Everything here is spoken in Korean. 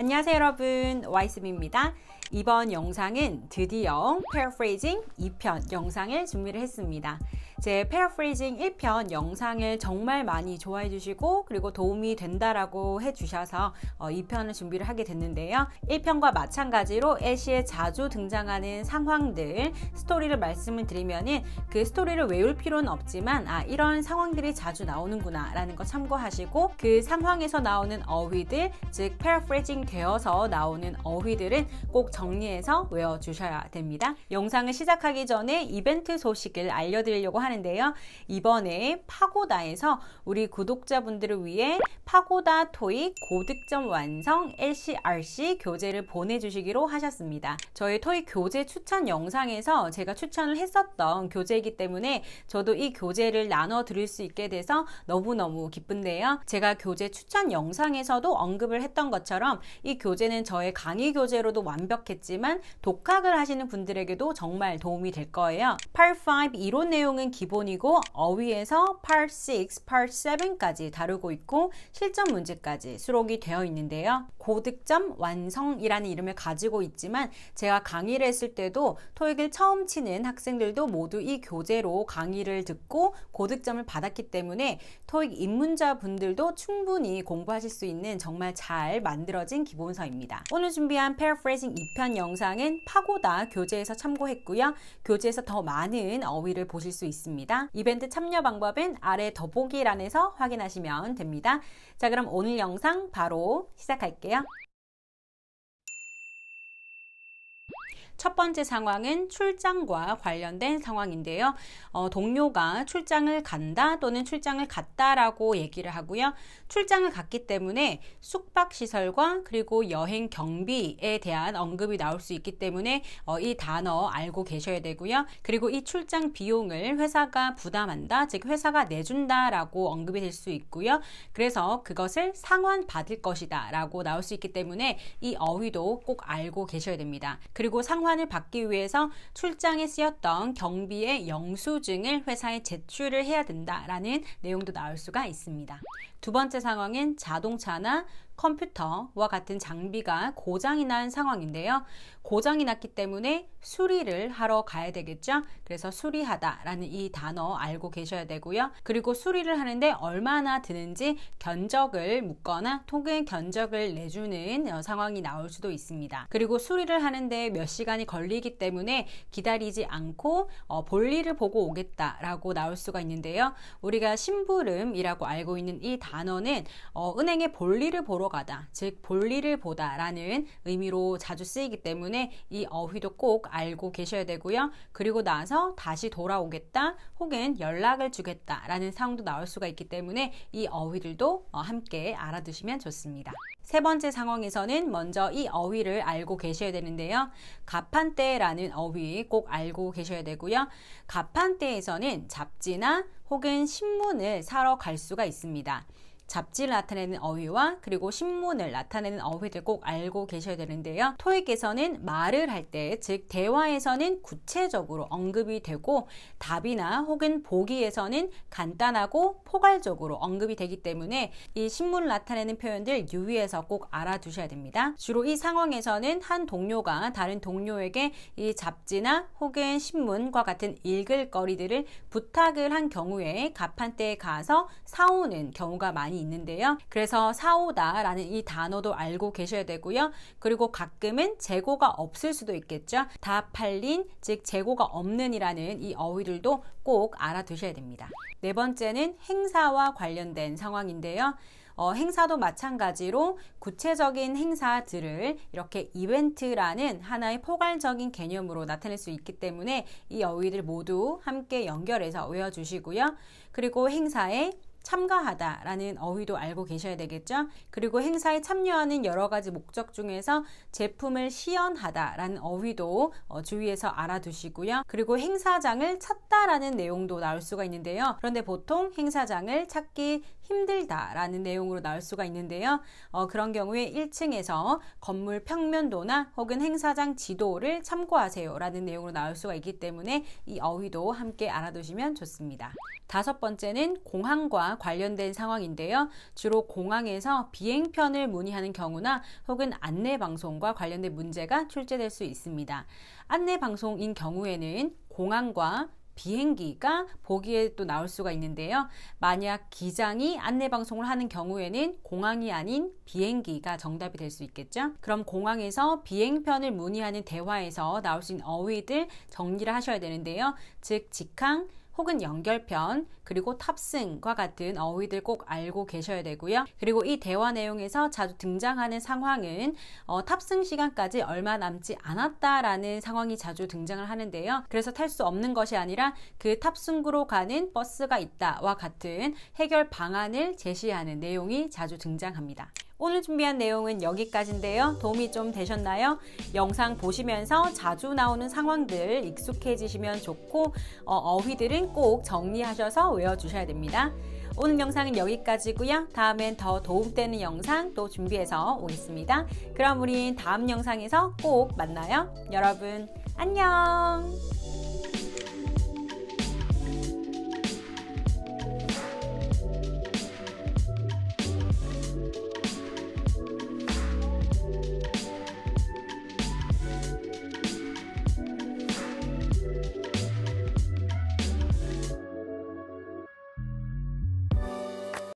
안녕하세요 여러분, 와이스미입니다. 이번 영상은 드디어 Paraphrasing 2편 영상을 준비를 했습니다. 제 Paraphrasing 1편 영상을 정말 많이 좋아해 주시고 그리고 도움이 된다라고 해주셔서 2편을 준비를 하게 됐는데요. 1편과 마찬가지로 애쉬에 자주 등장하는 상황들, 스토리를 말씀을 드리면은 그 스토리를 외울 필요는 없지만 이런 상황들이 자주 나오는구나 라는 거 참고하시고 그 상황에서 나오는 어휘들, 즉 Paraphrasing 되어서 나오는 어휘들은 꼭 정리해서 외워주셔야 됩니다. 영상을 시작하기 전에 이벤트 소식을 알려드리려고 하는데요. 이번에 파고다에서 우리 구독자분들을 위해 파고다 토익 고득점 완성 LCRC 교재를 보내주시기로 하셨습니다. 저희 토익 교재 추천 영상에서 제가 추천을 했었던 교재이기 때문에 저도 이 교재를 나눠 드릴 수 있게 돼서 너무너무 기쁜데요. 제가 교재 추천 영상에서도 언급을 했던 것처럼 이 교재는 저의 강의 교재로도 완벽했지만 독학을 하시는 분들에게도 정말 도움이 될 거예요. Part 5 이론 내용은 기본이고 어휘에서 Part 6, Part 7까지 다루고 있고 실전 문제까지 수록이 되어 있는데요. 고득점 완성이라는 이름을 가지고 있지만 제가 강의를 했을 때도 토익을 처음 치는 학생들도 모두 이 교재로 강의를 듣고 고득점을 받았기 때문에 토익 입문자 분들도 충분히 공부하실 수 있는 정말 잘 만들어진 기본서입니다. 오늘 준비한 Paraphrasing 2편 영상은 파고다 교재에서 참고했고요. 교재에서 더 많은 어휘를 보실 수 있습니다. 이벤트 참여 방법은 아래 더보기란에서 확인하시면 됩니다. 자, 그럼 오늘 영상 바로 시작할게요. 첫 번째 상황은 출장과 관련된 상황인데요. 동료가 출장을 간다 또는 출장을 갔다라고 얘기를 하고요. 출장을 갔기 때문에 숙박시설과 그리고 여행 경비에 대한 언급이 나올 수 있기 때문에 이 단어 알고 계셔야 되고요. 그리고 이 출장 비용을 회사가 부담한다, 즉 회사가 내준다라고 언급이 될 수 있고요. 그래서 그것을 상환받을 것이다 라고 나올 수 있기 때문에 이 어휘도 꼭 알고 계셔야 됩니다. 그리고 상환을 받기 위해서 출장에 쓰였던 경비의 영수증을 회사에 제출을 해야 된다라는 내용도 나올 수가 있습니다. 두 번째 상황은 자동차나 컴퓨터와 같은 장비가 고장이 난 상황인데요. 고장이 났기 때문에 수리를 하러 가야 되겠죠. 그래서 수리하다 라는 이 단어 알고 계셔야 되고요. 그리고 수리를 하는데 얼마나 드는지 견적을 묻거나 혹은 견적을 내주는 상황이 나올 수도 있습니다. 그리고 수리를 하는데 몇 시간이 걸리기 때문에 기다리지 않고 볼일을 보고 오겠다 라고 나올 수가 있는데요. 우리가 심부름이라고 알고 있는 이 단어는 은행에 볼일을 보러 가다, 즉 볼일을 보다 라는 의미로 자주 쓰이기 때문에 이 어휘도 꼭 알고 계셔야 되고요. 그리고 나서 다시 돌아오겠다 혹은 연락을 주겠다 라는 상황도 나올 수가 있기 때문에 이 어휘들도 함께 알아두시면 좋습니다. 세 번째 상황에서는 먼저 이 어휘를 알고 계셔야 되는데요. 가판대라는 어휘 꼭 알고 계셔야 되고요. 가판대에서는 잡지나 혹은 신문을 사러 갈 수가 있습니다. 잡지를 나타내는 어휘와 그리고 신문을 나타내는 어휘들 꼭 알고 계셔야 되는데요. 토익에서는 말을 할 때, 즉 대화에서는 구체적으로 언급이 되고 답이나 혹은 보기에서는 간단하고 포괄적으로 언급이 되기 때문에 이 신문을 나타내는 표현들 유의해서 꼭 알아두셔야 됩니다. 주로 이 상황에서는 한 동료가 다른 동료에게 이 잡지나 혹은 신문과 같은 읽을 거리들을 부탁을 한 경우에 가판대에 가서 사오는 경우가 많이 있는데요. 그래서 사오다 라는 이 단어도 알고 계셔야 되고요. 그리고 가끔은 재고가 없을 수도 있겠죠. 다 팔린, 즉 재고가 없는 이라는 이 어휘들도 꼭 알아두셔야 됩니다. 네 번째는 행사와 관련된 상황인데요. 행사도 마찬가지로 구체적인 행사들을 이렇게 이벤트라는 하나의 포괄적인 개념으로 나타낼 수 있기 때문에 이 어휘들 모두 함께 연결해서 외워주시고요. 그리고 행사에 참가하다 라는 어휘도 알고 계셔야 되겠죠. 그리고 행사에 참여하는 여러 가지 목적 중에서 제품을 시연하다 라는 어휘도 주의해서 알아두시고요. 그리고 행사장을 찾다 라는 내용도 나올 수가 있는데요. 그런데 보통 행사장을 찾기 힘들다라는 내용으로 나올 수가 있는데요. 그런 경우에 1층에서 건물 평면도나 혹은 행사장 지도를 참고하세요라는 내용으로 나올 수가 있기 때문에 이 어휘도 함께 알아두시면 좋습니다. 다섯 번째는 공항과 관련된 상황인데요. 주로 공항에서 비행편을 문의하는 경우나 혹은 안내방송과 관련된 문제가 출제될 수 있습니다. 안내방송인 경우에는 공항과 비행기가 보기에 또 나올 수가 있는데요. 만약 기장이 안내방송을 하는 경우에는 공항이 아닌 비행기가 정답이 될 수 있겠죠. 그럼 공항에서 비행편을 문의하는 대화에서 나올 수 있는 어휘들 정리를 하셔야 되는데요. 즉 직항 혹은 연결편, 그리고 탑승과 같은 어휘들 꼭 알고 계셔야 되고요. 그리고 이 대화 내용에서 자주 등장하는 상황은 탑승 시간까지 얼마 남지 않았다라는 상황이 자주 등장을 하는데요. 그래서 탈 수 없는 것이 아니라 그 탑승구로 가는 버스가 있다와 같은 해결 방안을 제시하는 내용이 자주 등장합니다. 오늘 준비한 내용은 여기까지인데요. 도움이 좀 되셨나요? 영상 보시면서 자주 나오는 상황들 익숙해지시면 좋고 어휘들은 꼭 정리하셔서 외워주셔야 됩니다. 오늘 영상은 여기까지고요. 다음엔 더 도움되는 영상 또 준비해서 오겠습니다. 그럼 우린 다음 영상에서 꼭 만나요. 여러분 안녕.